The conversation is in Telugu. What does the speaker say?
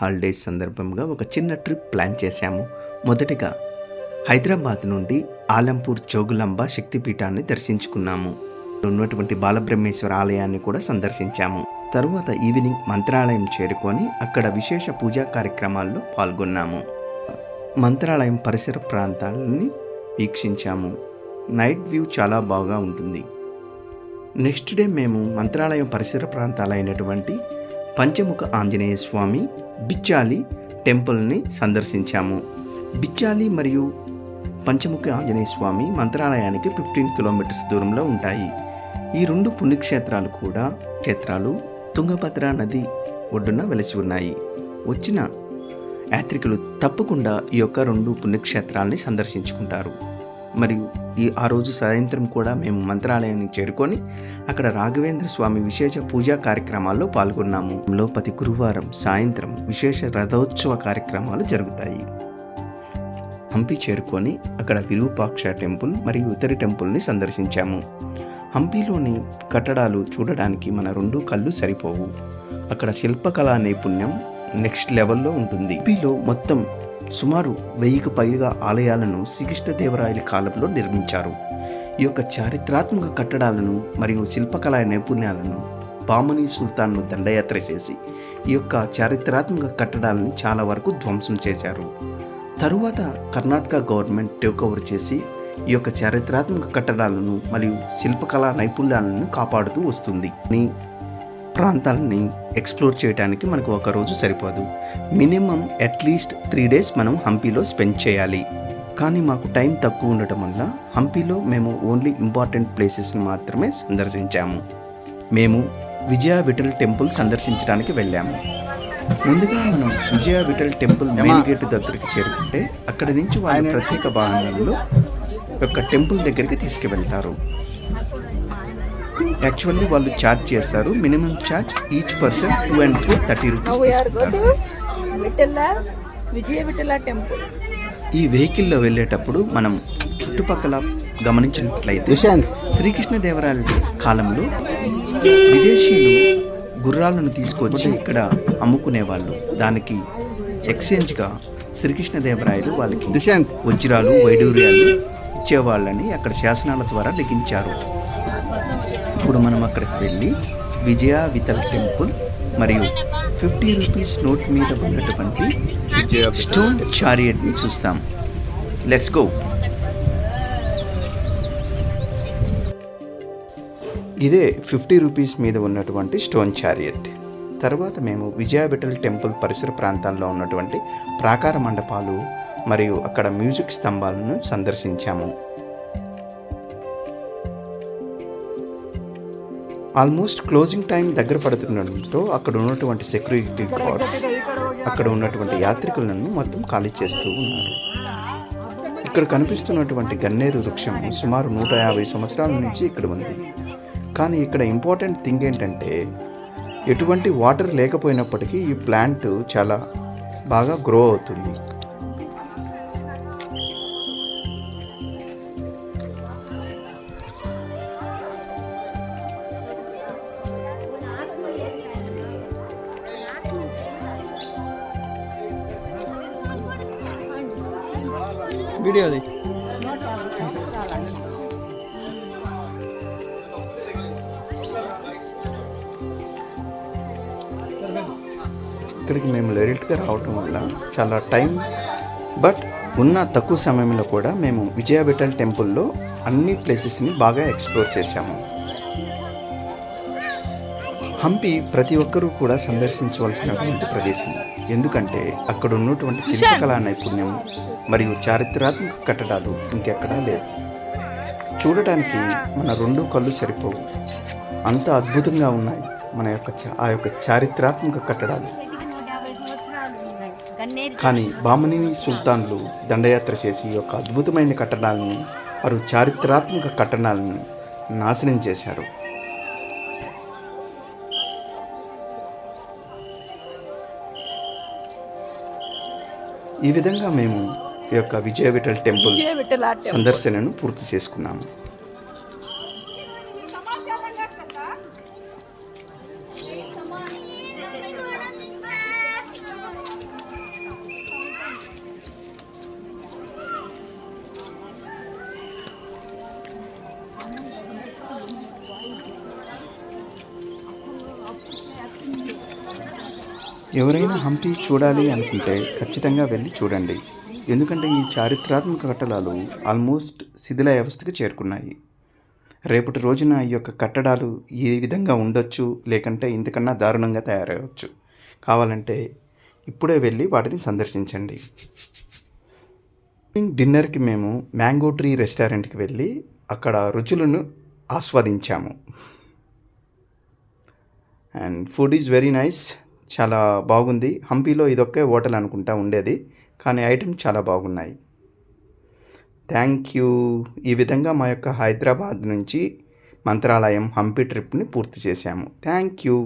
హాలిడేస్ సందర్భంగా ఒక చిన్న ట్రిప్ ప్లాన్ చేశాము. మొదటిగా హైదరాబాద్ నుండి ఆలంపూర్ జోగులాంబ శక్తిపీఠాన్ని దర్శించుకున్నాము. ఉన్నటువంటి బాలబ్రహ్మేశ్వర ఆలయాన్ని కూడా సందర్శించాము. తరువాత ఈవినింగ్ మంత్రాలయం చేరుకొని అక్కడ విశేష పూజా కార్యక్రమాల్లో పాల్గొన్నాము. మంత్రాలయం పరిసర ప్రాంతాలని వీక్షించాము. నైట్ వ్యూ చాలా బాగా ఉంటుంది. నెక్స్ట్ డే మేము మంత్రాలయం పరిసర ప్రాంతాలైనటువంటి పంచముఖ ఆంజనేయ స్వామి, బిచ్చాలి టెంపుల్ని సందర్శించాము. బిచ్చాలి మరియు పంచముఖ ఆంజనేయ స్వామి మంత్రాలయానికి 15 కిలోమీటర్స్ దూరంలో ఉంటాయి. ఈ రెండు పుణ్యక్షేత్రాలు కూడా తుంగభద్ర నది ఒడ్డున వెలసి ఉన్నాయి. వచ్చిన యాత్రికులు తప్పకుండా ఈ యొక్క 2 పుణ్యక్షేత్రాలని సందర్శించుకుంటారు. మరియు ఆ రోజు సాయంత్రం కూడా మేము మంత్రాలయానికి చేరుకొని అక్కడ రాఘవేంద్ర స్వామి విశేష పూజా కార్యక్రమాల్లో పాల్గొన్నాము. ప్రతి గురువారం సాయంత్రం విశేష రథోత్సవ కార్యక్రమాలు జరుగుతాయి. హంపి చేరుకొని అక్కడ విరూపాక్ష టెంపుల్ మరియు ఇతర టెంపుల్ని సందర్శించాము. హంపిలోని కట్టడాలు చూడడానికి మన 2 కళ్ళు సరిపోవు. అక్కడ శిల్పకళా నైపుణ్యం నెక్స్ట్ లెవెల్లో ఉంటుంది. హంపిలో మొత్తం సుమారు 1000కు పైగా ఆలయాలను శ్రీకృష్ణదేవరాయల కాలంలో నిర్మించారు. ఈ యొక్క చారిత్రాత్మక కట్టడాలను మరియు శిల్పకళా నైపుణ్యాలను బామనీ సుల్తాన్ను దండయాత్ర చేసి ఈ యొక్క చారిత్రాత్మక కట్టడాలను చాలా వరకు ధ్వంసం చేశారు. తరువాత కర్ణాటక గవర్నమెంట్ టేక్ ఓవర్ చేసి ఈ యొక్క చారిత్రాత్మక కట్టడాలను మరియు శిల్పకళా నైపుణ్యాలను కాపాడుతూ వస్తుంది. ప్రాంతాలని ఎక్స్ప్లోర్ చేయడానికి మనకు ఒక రోజు సరిపోదు. మినిమం అట్లీస్ట్ 3 days మనం హంపీలో స్పెండ్ చేయాలి. కానీ మాకు టైం తక్కువ ఉండటం వల్ల హంపీలో మేము ఓన్లీ ఇంపార్టెంట్ ప్లేసెస్ని మాత్రమే సందర్శించాము. మేము విజయ విఠల్ టెంపుల్ సందర్శించడానికి వెళ్ళాము. ముందుగా మనం విజయ విఠల్ టెంపుల్ మెయిన్ గేట్ దగ్గరికి చేరుకుంటే అక్కడి నుంచి వాళ్ళు ప్రత్యేక వాహనాల్లో యొక్క టెంపుల్ దగ్గరికి తీసుకువెళ్తారు. యాక్చువల్లీ వాళ్ళు ఛార్జ్ చేస్తారు. Minimum charge each person 2 and 4 30 rupees తీసుకుంటారు. ఈ వెహికల్లో వెళ్ళేటప్పుడు మనం చుట్టుపక్కల గమనించినట్లయితే శ్రీకృష్ణదేవరాయల కాలంలో విదేశీయులు గుర్రాలను తీసుకొచ్చి ఇక్కడ అమ్ముకునేవాళ్ళు. దానికి ఎక్స్చేంజ్గా శ్రీకృష్ణదేవరాయలు వాళ్ళకి వజ్రాలు, వైడూర్యాలు ఇచ్చేవాళ్ళని అక్కడ శాసనాల ద్వారా లిఖించారు. ఇప్పుడు మనం అక్కడికి వెళ్ళి విజయ విఠల్ టెంపుల్ మరియు 50 రూపీస్ నోట్ మీద ఉన్నటువంటి స్టోన్ చారియట్ని చూస్తాం. Let's go. ఇదే 50 రూపీస్ మీద ఉన్నటువంటి స్టోన్ చారియట్. తర్వాత మేము విజయ విఠల్ టెంపుల్ పరిసర ప్రాంతాల్లో ఉన్నటువంటి ప్రాకార మండపాలు మరియు అక్కడ మ్యూజిక్ స్తంభాలను సందర్శించాము. ఆల్మోస్ట్ క్లోజింగ్ టైం దగ్గర పడుతుండటంతో అక్కడ ఉన్నటువంటి సెక్యూరిటీ గార్డ్స్ అక్కడ ఉన్నటువంటి యాత్రికులను మొత్తం ఖాళీ చేస్తూ ఉన్నారు. ఇక్కడ కనిపిస్తున్నటువంటి గన్నేరు వృక్షం సుమారు 150 సంవత్సరాల నుంచి ఇక్కడ ఉంది. కానీ ఇక్కడ ఇంపార్టెంట్ థింగ్ ఏంటంటే ఎటువంటి వాటర్ లేకపోయినప్పటికీ ఈ ప్లాంట్ చాలా బాగా గ్రో అవుతుంది. వీడియో అది ఇక్కడికి మేము డైరెక్ట్గా రావటం వల్ల చాలా టైం, బట్ ఉన్న తక్కువ సమయంలో కూడా మేము విజయ విఠల్ టెంపుల్లో అన్ని ప్లేసెస్ని బాగా ఎక్స్ప్లోర్ చేశాము. హంపి ప్రతి ఒక్కరూ కూడా సందర్శించవలసినటువంటి ప్రదేశం. ఎందుకంటే అక్కడ ఉన్నటువంటి శిల్పకళా నైపుణ్యం మరియు చారిత్రాత్మక కట్టడాలు ఇంకెక్కడా లేవు. చూడటానికి మన 2 కళ్ళు సరిపోవు. అంత అద్భుతంగా ఉన్నాయి ఆ యొక్క చారిత్రాత్మక కట్టడాలు. కానీ బామనీ సుల్తాన్లు దండయాత్ర చేసి ఈ యొక్క అద్భుతమైన కట్టడాలను వారు చారిత్రాత్మక కట్టడాలను నాశనం చేశారు. ఈ విధంగా మేము ఈ యొక్క విజయ విఠల్ టెంపుల్ సందర్శనను పూర్తి చేసుకున్నాము. ఎవరైనా హంపి చూడాలి అనుకుంటే ఖచ్చితంగా వెళ్ళి చూడండి. ఎందుకంటే ఈ చారిత్రాత్మక కట్టడాలు ఆల్మోస్ట్ శిథిలావస్థకి చేరుకున్నాయి. రేపటి రోజున ఈ యొక్క కట్టడాలు ఏ విధంగా ఉండొచ్చు, లేకంటే ఇంతకన్నా దారుణంగా తయారవ్వచ్చు. కావాలంటే ఇప్పుడే వెళ్ళి వాటిని సందర్శించండి. డిన్నర్‌కి మేము మ్యాంగో ట్రీ రెస్టారెంట్‌కి వెళ్ళి అక్కడ రుచులను ఆస్వాదించాము. And food is very nice. చాలా బాగుంది. హంపీలో ఇదొక్కే హోటల్ అనుకుంటా ఉండేది. కానీ ఐటెమ్ చాలా బాగున్నాయి. Thank you. ఈ విధంగా మా యొక్క హైదరాబాద్ నుంచి మంత్రాలయం, హంపి ట్రిప్‌ని పూర్తి చేశాము. Thank you.